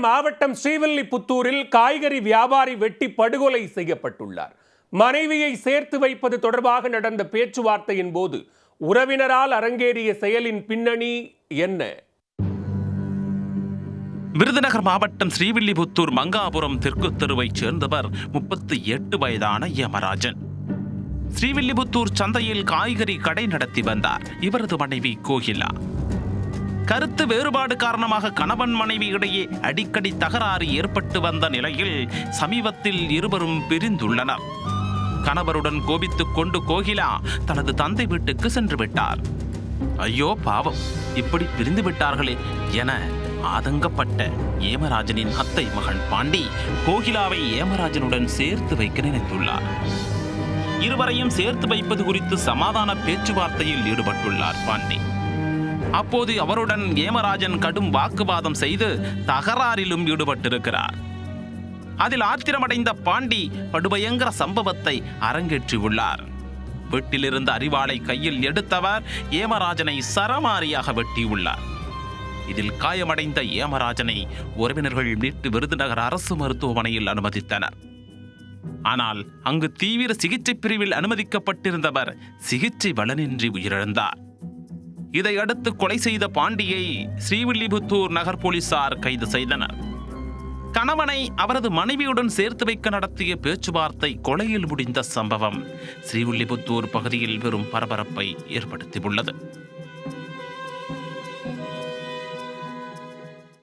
மாவட்டம் ஸ்ரீவில்லிபுத்தூரில் காய்கறி வியாபாரி வெட்டி படுகொலை செய்யப்பட்டுள்ளார். மனைவியை சேர்த்து வைப்பது தொடர்பாக நடந்த பேச்சுவார்த்தையின் போது உறவினரால் அரங்கேறிய செயலின் பின்னணி என்ன? விருதுநகர் மாவட்டம் ஸ்ரீவில்லிபுத்தூர் மங்காபுரம் தெற்கு தெருவைச் சேர்ந்தவர் 38 வயதான யமராஜன். ஸ்ரீவில்லிபுத்தூர் சந்தையில் காய்கறி கடை நடத்தி வந்தார். இவரது மனைவி கோகிலா. கருத்து வேறுபாடு காரணமாக கணவன் மனைவி இடையே அடிக்கடி தகராறு ஏற்பட்டு வந்த நிலையில் சமீபத்தில் இருவரும் பிரிந்துள்ளனர். கணவருடன் கோபித்துக் கொண்டு கோகிலா தனது தந்தை வீட்டுக்கு சென்று விட்டார். ஐயோ பாவம், இப்படி பிரிந்து விட்டார்களே என ஆதங்கப்பட்ட ஏமராஜனின் அத்தை மகன் பாண்டி கோகிலாவை ஏமராஜனுடன் சேர்த்து வைக்க நினைத்துள்ளார். இருவரையும் சேர்த்து வைப்பது குறித்து சமாதான பேச்சுவார்த்தையில் ஈடுபட்டுள்ளார் பாண்டி. அப்போது அவருடன் ஏமராஜன் கடும் வாக்குவாதம் செய்து தகராறிலும் ஈடுபட்டிருக்கிறார். அதில் ஆத்திரமடைந்த பாண்டி படுபயங்கர சம்பவத்தை அரங்கேற்றியுள்ளார். வீட்டிலிருந்த அரிவாளை கையில் எடுத்தவர் ஏமராஜனை சரமாரியாக வெட்டியுள்ளார். இதில் காயமடைந்த ஏமராஜனை உறவினர்கள் மீட்டு விருதுநகர் அரசு மருத்துவமனையில் அனுமதித்தனர். ஆனால் அங்கு தீவிர சிகிச்சை பிரிவில் அனுமதிக்கப்பட்டிருந்தவர் சிகிச்சை பலனின்றி உயிரிழந்தார். இதையடுத்து கொலை செய்த பாண்டியை ஸ்ரீவில்லிபுத்தூர் நகர் போலீசார் கைது செய்தனர். கணவனை அவரது மனைவியுடன் சேர்த்து வைக்க நடத்திய பேச்சுவார்த்தை கொலையில் முடிந்த சம்பவம் ஸ்ரீவில்லிபுத்தூர் பகுதியில் பெரும் பரபரப்பை ஏற்படுத்தியுள்ளது.